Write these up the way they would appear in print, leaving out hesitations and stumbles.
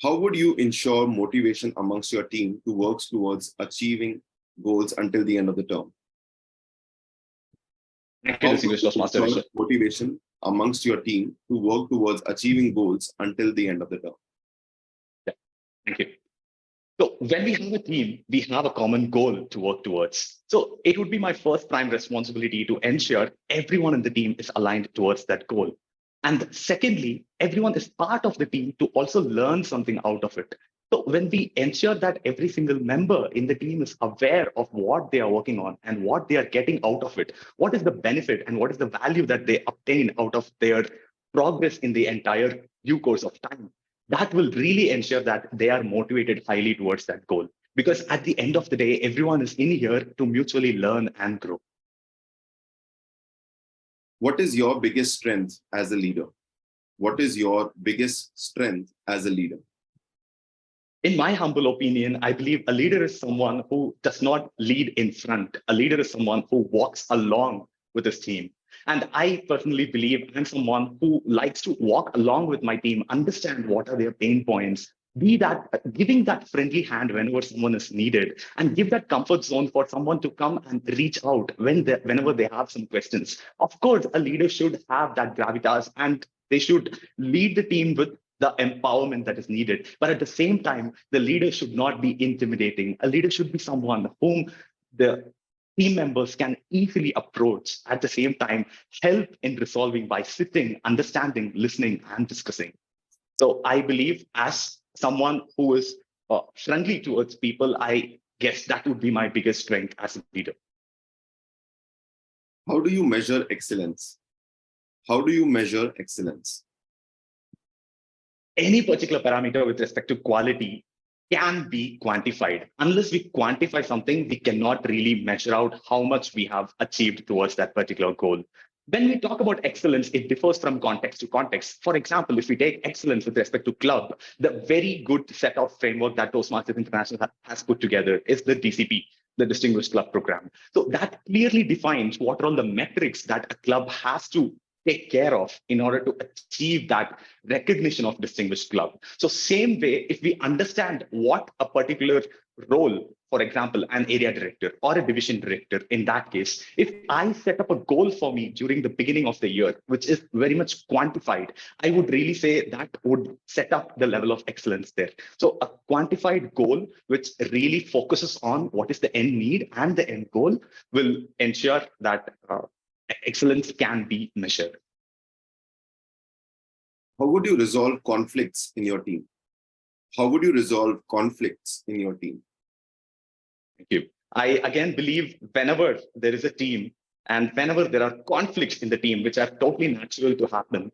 How would you ensure motivation amongst your team to work towards achieving goals until the end of the term? Thank you, How would distinguished you Toastmaster ensure Richard. motivation amongst your team to work towards achieving goals until the end of the term? Yeah, thank you. So when we have a team, we have a common goal to work towards. So it would be my first prime responsibility to ensure everyone in the team is aligned towards that goal. And secondly, everyone is part of the team to also learn something out of it. So when we ensure that every single member in the team is aware of what they are working on and what they are getting out of it, what is the benefit and what is the value that they obtain out of their progress in the entire due course of time, that will really ensure that they are motivated highly towards that goal. Because at the end of the day, everyone is in here to mutually learn and grow. What is your biggest strength as a leader? What is your biggest strength as a leader? In my humble opinion, I believe a leader is someone who does not lead in front. A leader is someone who walks along with his team. And I personally believe I'm someone who likes to walk along with my team, understand what are their pain points, be that giving that friendly hand whenever someone is needed, and give that comfort zone for someone to come and reach out whenever they have some questions. Of course, a leader should have that gravitas and they should lead the team with the empowerment that is needed. But at the same time, the leader should not be intimidating. A leader should be someone whom the team members can easily approach, at the same time, help in resolving by sitting, understanding, listening, and discussing. So I believe as someone who is friendly towards people, I guess that would be my biggest strength as a leader. How do you measure excellence? How do you measure excellence? Any particular parameter with respect to quality can be quantified. Unless we quantify something, we cannot really measure out how much we have achieved towards that particular goal. When we talk about excellence, it differs from context to context. For example, if we take excellence with respect to club, the very good set of framework that Toastmasters International has put together is the DCP, the Distinguished Club Program. So that clearly defines what are all the metrics that a club has to take care of in order to achieve that recognition of distinguished club. So same way, if we understand what a particular role, for example, an area director or a division director, in that case, if I set up a goal for me during the beginning of the year, which is very much quantified, I would really say that would set up the level of excellence there. So a quantified goal, which really focuses on what is the end need and the end goal, will ensure that excellence can be measured. How would you resolve conflicts in your team? How would you resolve conflicts in your team? Thank you. I again believe whenever there is a team and whenever there are conflicts in the team, which are totally natural to happen,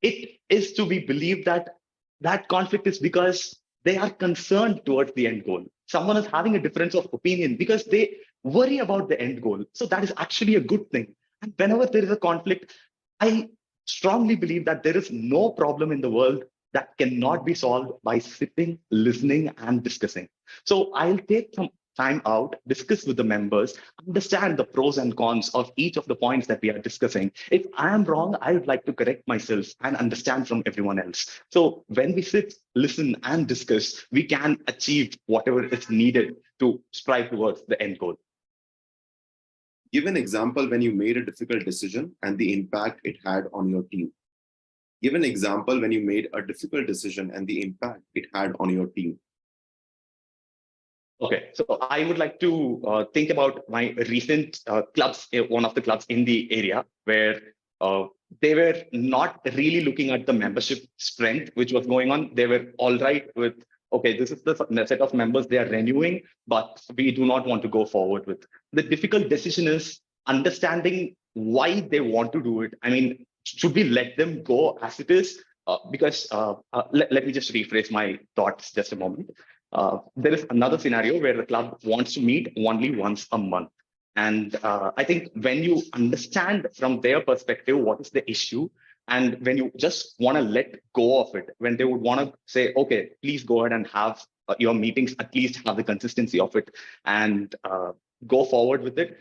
it is to be believed that that conflict is because they are concerned towards the end goal. Someone is having a difference of opinion because they worry about the end goal. So that is actually a good thing. And whenever there is a conflict, I strongly believe that there is no problem in the world that cannot be solved by sitting, listening, and discussing. So I'll take some time out, discuss with the members, understand the pros and cons of each of the points that we are discussing. If I am wrong, I would like to correct myself and understand from everyone else. So when we sit, listen, and discuss, we can achieve whatever is needed to strive towards the end goal. Give an example when you made a difficult decision and the impact it had on your team. Give an example when you made a difficult decision and the impact it had on your team. Okay, so I would like to think about my recent clubs, one of the clubs in the area where they were not really looking at the membership strength, which was going on. They were all right with, okay, this is the set of members they are renewing, but we do not want to go forward with. The difficult decision is understanding why they want to do it. I mean, should we let them go as it is? Let me just rephrase my thoughts just a moment. There is another scenario where the club wants to meet only once a month. And I think when you understand from their perspective what is the issue, and when you just want to let go of it, when they would want to say, okay, please go ahead and have your meetings, at least have the consistency of it and go forward with it.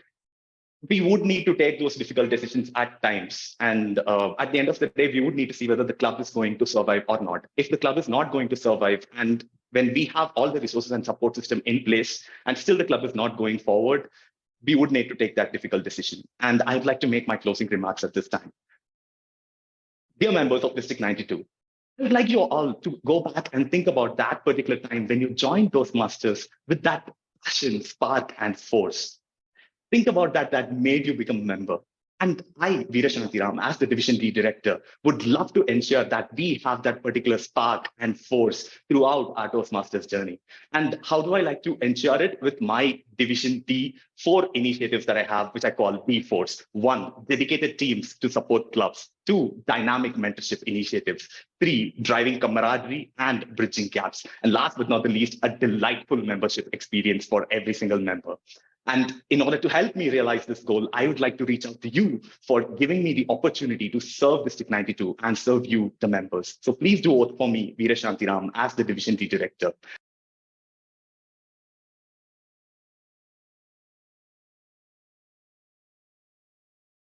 we would need to take those difficult decisions at times. And at the end of the day, we would need to see whether the club is going to survive or not. If the club is not going to survive, and when we have all the resources and support system in place, and still the club is not going forward, we would need to take that difficult decision. And I'd like to make my closing remarks at this time. Dear members of District 92, I would like you all to go back and think about that particular time when you joined Toastmasters with that passion, spark, and force. Think about that made you become a member. And I, Veera Shantiram, as the Division D director, would love to ensure that we have that particular spark and force throughout our Toastmasters journey. And how do I like to ensure it? With my Division D 4 initiatives that I have, which I call D-Force. 1, dedicated teams to support clubs. 2, dynamic mentorship initiatives. 3, driving camaraderie and bridging gaps. And last but not the least, a delightful membership experience for every single member. And in order to help me realize this goal, I would like to reach out to you for giving me the opportunity to serve District 92 and serve you, the members. So please do vote for me, Veera Shantiram, as the Division D director.